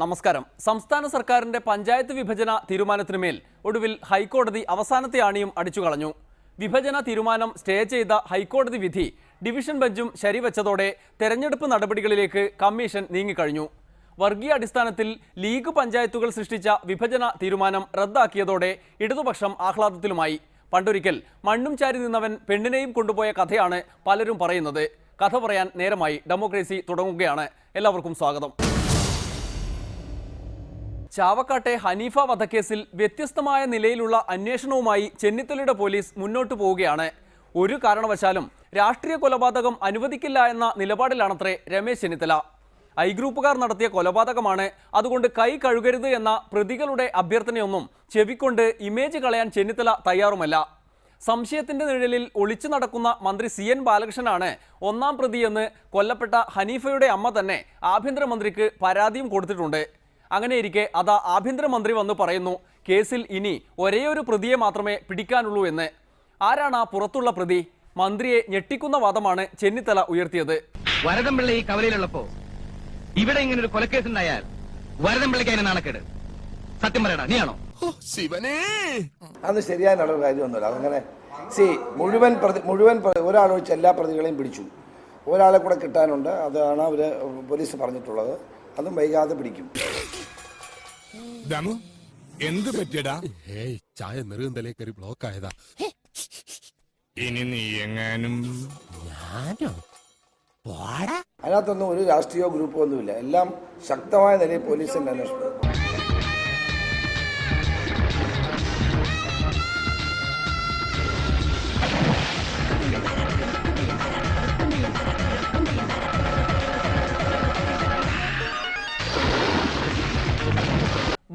നമസ്കാരം. സംസ്ഥാന സർക്കാരിന്റെ പഞ്ചായത്ത് വിഭജന തീരുമാനത്തിനുമേൽ ഒടുവിൽ ഹൈക്കോടതി അവസാനത്തെ ആണിയും അടിച്ചുകളഞ്ഞു. വിഭജന തീരുമാനം സ്റ്റേ ചെയ്ത ഹൈക്കോടതി വിധി ഡിവിഷൻ ബെഞ്ചും ശരിവെച്ചതോടെ തെരഞ്ഞെടുപ്പ് നടപടികളിലേക്ക് കമ്മീഷൻ നീങ്ങിക്കഴിഞ്ഞു. വർഗീയ അടിസ്ഥാനത്തിൽ ലീഗ് പഞ്ചായത്തുകൾ സൃഷ്ടിച്ച വിഭജന തീരുമാനം റദ്ദാക്കിയതോടെ ഇടതുപക്ഷം ആഹ്ലാദത്തിലുമായി. പണ്ടൊരിക്കൽ മണ്ണും ചാരി നിന്നവൻ പെണ്ണിനെയും കൊണ്ടുപോയ കഥയാണ് പലരും പറയുന്നത്. കഥ പറയാൻ നേരമായി. ഡെമോക്രസി തുടങ്ങുകയാണ്. എല്ലാവർക്കും സ്വാഗതം. ചാവക്കാട്ടെ ഹനീഫ വധക്കേസിൽ വ്യത്യസ്തമായ നിലയിലുള്ള അന്വേഷണവുമായി ചെന്നിത്തലയുടെ പോലീസ് മുന്നോട്ടു പോവുകയാണ്. ഒരു കാരണവശാലും രാഷ്ട്രീയ കൊലപാതകം അനുവദിക്കില്ല എന്ന നിലപാടിലാണത്രേ രമേശ് ചെന്നിത്തല. ഐ ഗ്രൂപ്പുകാർ നടത്തിയ കൊലപാതകമാണ്, അതുകൊണ്ട് കൈ കഴുകരുത് എന്ന പ്രതികളുടെ അഭ്യർത്ഥനയൊന്നും ചെവിക്കൊണ്ട് ഇമേജ് കളയാൻ ചെന്നിത്തല തയ്യാറുമല്ല. സംശയത്തിന്റെ നിഴലിൽ ഒളിച്ചു നടക്കുന്ന മന്ത്രി CN ബാലകൃഷ്ണനാണ് ഒന്നാം പ്രതിയെന്ന് കൊല്ലപ്പെട്ട ഹനീഫയുടെ അമ്മ തന്നെ ആഭ്യന്തരമന്ത്രിക്ക് പരാതിയും കൊടുത്തിട്ടുണ്ട്. അങ്ങനെയിരിക്കെ അതാ ആഭ്യന്തരമന്ത്രി വന്ന് പറയുന്നു, കേസിൽ ഇനി ഒരേയൊരു പ്രതിയെ മാത്രമേ പിടിക്കാനുള്ളൂ എന്ന്. ആരാണ് ആ പുറത്തുള്ള പ്രതി? മന്ത്രിയെ ഞെട്ടിക്കുന്ന വാദമാണ് ചെന്നിത്തല ഉയർത്തിയത്. വരദംപിള്ള ഈ കവലയിലുള്ളപ്പോ ഇവിടെ ഇങ്ങനെ ഒരു കൊലക്കേസ് ഉണ്ടായാൽ വരദംപിള്ളയ്ക്ക് അതിന് നാണക്കേട്. സത്യം പറയടാ, നീയാണോ? അത് ശരിയായ കാര്യമൊന്നുമില്ല. അതങ്ങനെ മുഴുവൻ ഒരാളൊഴിച്ച് എല്ലാ പ്രതികളെയും പിടിച്ചു. ഒരാളെ കൂടെ കിട്ടാനുണ്ട്. അതാണ് അവര് പോലീസ് പറഞ്ഞിട്ടുള്ളത്. അതും വൈകാതെ പിടിക്കും. എന്ത് പറ്റിയടാ? ചായ നെറുകന്തലേ കയറി ബ്ലോക്ക് ആയതാ. ഇനി നീ എങ്ങാനും അതിനകത്തൊന്നും ഒരു രാഷ്ട്രീയ ഗ്രൂപ്പോ ഒന്നുമില്ല. എല്ലാം ശക്തമായ നിലയിൽ പോലീസിന്റെ അന്വേഷണം.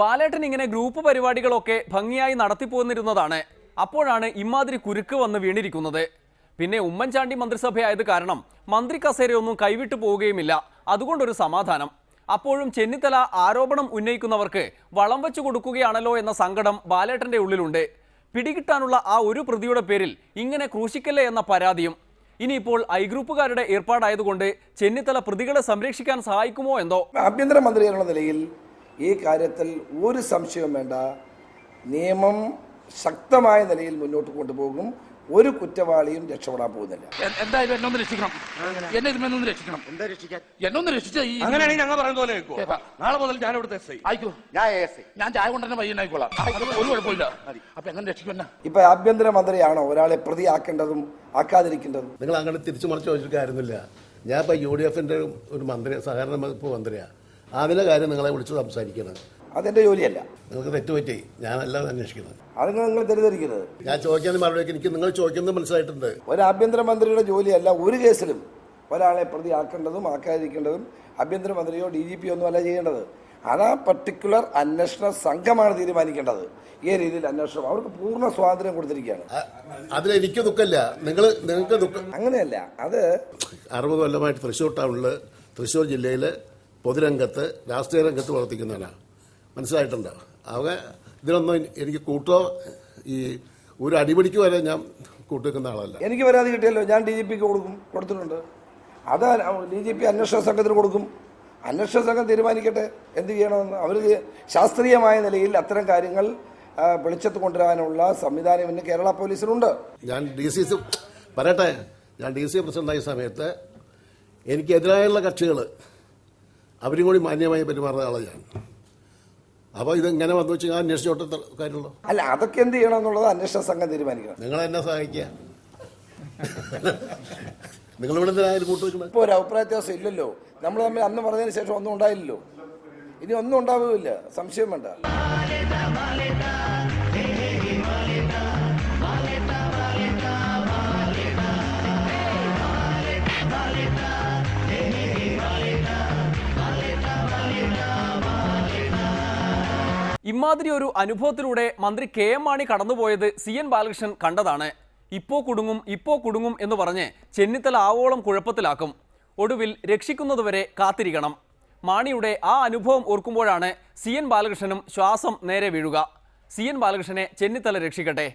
ബാലേട്ടൻ ഇങ്ങനെ ഗ്രൂപ്പ് പരിപാടികളൊക്കെ ഭംഗിയായി നടത്തിപ്പോന്നിരുന്നതാണ്. അപ്പോഴാണ് ഇമാതിരി കുരുക്ക് വന്ന് വീണിരിക്കുന്നത്. പിന്നെ ഉമ്മൻചാണ്ടി മന്ത്രിസഭയായത് കാരണം മന്ത്രി കസേരയൊന്നും കൈവിട്ടു പോവുകയുമില്ല. അതുകൊണ്ടൊരു സമാധാനം. അപ്പോഴും ചെന്നിത്തല ആരോപണം ഉന്നയിക്കുന്നവർക്ക് വളം വെച്ചു കൊടുക്കുകയാണല്ലോ എന്ന സങ്കടം ബാലേട്ടന്റെ ഉള്ളിലുണ്ട്. പിടികിട്ടാനുള്ള ആ ഒരു പ്രതിയുടെ പേരിൽ ഇങ്ങനെ ക്രൂശിക്കല്ലേ എന്ന പരാതിയും. ഇനിയിപ്പോൾ ഐ ഗ്രൂപ്പുകാരുടെ ഏർപ്പാടായതുകൊണ്ട് ചെന്നിത്തല പ്രതികളെ സംരക്ഷിക്കാൻ സഹായിക്കുമോ എന്തോ. ആഭ്യന്തരമന്ത്രി എന്നുള്ള നിലയിൽ ഈ കാര്യത്തിൽ ഒരു സംശയവും വേണ്ട. നിയമം ശക്തമായ നിലയിൽ മുന്നോട്ട് കൊണ്ടുപോകും. ഒരു കുറ്റവാളിയും രക്ഷപ്പെടാൻ പോകുന്നില്ല. എന്തായാലും എന്നൊന്ന് രക്ഷിക്കണം. എന്നെ ഇതിനൊന്ന് രക്ഷിക്കണം. എന്നൊന്ന് രക്ഷിച്ച അങ്ങനെയാണെങ്കിൽ ഞങ്ങൾ പറയുന്ന പോലെ നാളെ മുതൽ ഞാൻ ഇവിടുത്തെ ആയിക്കോ. ഞാൻ ചായ കൊണ്ടുതന്നെ പയ്യനായിക്കോളാം. ഒരു കുഴപ്പമില്ല. അപ്പൊ എങ്ങനെ രക്ഷിക്കുമെന്ന ഇപ്പൊ ആഭ്യന്തരമന്ത്രിയാണോ ഒരാളെ പ്രതിയാക്കേണ്ടതും ആക്കാതിരിക്കേണ്ടതും? നിങ്ങൾ അങ്ങനെ തിരിച്ചു മറിച്ച് ചോദിച്ചിട്ടായിരുന്നില്ല. ഞാൻ ഇപ്പൊ UDFന്റെ ഒരു മന്ത്രി, സഹകരണ വകുപ്പ് മന്ത്രിയാ. അതിന്റെ കാര്യം നിങ്ങളെ വിളിച്ച് സംസാരിക്കണം. അതെന്റെ ജോലിയല്ല. നിങ്ങൾക്ക് തെറ്റുപറ്റി. ഞാനല്ല അന്വേഷിക്കുന്നത്. അത് നിങ്ങൾ തെറ്റിദ്ധരിക്കുന്നത്. ഞാൻ ചോദിക്കാൻ മറുപടി എനിക്ക് നിങ്ങൾ ചോദിക്കുന്നത് മനസ്സിലായിട്ടുണ്ട്. ഒരു ആഭ്യന്തരമന്ത്രിയുടെ ജോലിയല്ല ഒരു കേസിലും ഒരാളെ പ്രതിയാക്കേണ്ടതും ആക്കാതിരിക്കേണ്ടതും ആഭ്യന്തരമന്ത്രിയോ DGP ഒന്നും അല്ല ചെയ്യേണ്ടത്. അത് ആ പർട്ടിക്കുലർ അന്വേഷണ സംഘമാണ് തീരുമാനിക്കേണ്ടത്. ഈ രീതിയിൽ അന്വേഷണം അവർക്ക് പൂർണ്ണ സ്വാതന്ത്ര്യം കൊടുത്തിരിക്കുകയാണ്. അതിലെനിക്ക് ദുഃഖമില്ല. നിങ്ങൾക്ക് ദുഃഖം അങ്ങനെയല്ല. അത് 60 കൊല്ലമായിട്ട് തൃശ്ശൂർ ടൗണിൽ, തൃശ്ശൂർ ജില്ലയിൽ പൊതുരംഗത്ത്, രാഷ്ട്രീയ രംഗത്ത് പ്രവർത്തിക്കുന്നവനാണ്. മനസ്സിലായിട്ടുണ്ടോ? അവ ഇതിനൊന്നും എനിക്ക് കൂട്ടോ ഈ ഒരു അടിപിടിക്ക് വരെ ഞാൻ കൂട്ടുവെക്കുന്ന ആളല്ല. എനിക്ക് പരാതി കിട്ടിയല്ലോ. ഞാൻ DGPക്ക് കൊടുത്തിട്ടുണ്ട്. അത് DGP അന്വേഷണ സംഘത്തിന് കൊടുക്കും. അന്വേഷണ സംഘം തീരുമാനിക്കട്ടെ എന്ത് ചെയ്യണമെന്ന്. അവർ ശാസ്ത്രീയമായ നിലയിൽ അത്തരം കാര്യങ്ങൾ വെളിച്ചത്ത് കൊണ്ടുവരാനുള്ള സംവിധാനം ഇന്ന് കേരള പോലീസിനുണ്ട്. ഞാൻ പറയട്ടെ, ഞാൻ DC പ്രസിഡന്റായ സമയത്ത് എനിക്കെതിരായുള്ള കക്ഷികൾ അവരും കൂടി മാന്യമായി പെരുമാറുന്ന ആളാണ് ഞാൻ. അപ്പോൾ ഇതെങ്ങനെ വന്നു വെച്ച് ഞാൻ അന്വേഷിച്ചോട്ടെ കാര്യമുള്ളൂ. അല്ല, അതൊക്കെ എന്ത് ചെയ്യണം എന്നുള്ളത് അന്വേഷണ സംഘം തീരുമാനിക്കണം. നിങ്ങൾ എന്നെ സഹായിക്കുക. നിങ്ങളിവിടെ എന്തിനായാലും കൂട്ടുവെക്കണം. ഇപ്പോൾ ഒരു അഭിപ്രായ വ്യത്യാസം ഇല്ലല്ലോ. നമ്മൾ തമ്മിൽ അന്ന് പറഞ്ഞതിന് ശേഷം ഒന്നും ഉണ്ടായില്ലല്ലോ. ഇനി ഒന്നും ഉണ്ടാവുകയില്ല, സംശയം വേണ്ട. ഇമാതിരി ഒരു അനുഭവത്തിലൂടെ മന്ത്രി KM മാണി കടന്നുപോയത് CN ബാലകൃഷ്ണൻ കണ്ടതാണ്. ഇപ്പോ കുടുങ്ങും എന്ന് പറഞ്ഞ് ചെന്നിത്തല ആവോളം കുഴപ്പത്തിലാക്കും. ഒടുവിൽ രക്ഷിക്കുന്നതുവരെ കാത്തിരിക്കണം. മാണിയുടെ ആ അനുഭവം ഓർക്കുമ്പോഴാണ് CN ബാലകൃഷ്ണനും ശ്വാസം നേരെ വീഴുക. CN ബാലകൃഷ്ണനെ ചെന്നിത്തല രക്ഷിക്കട്ടെ.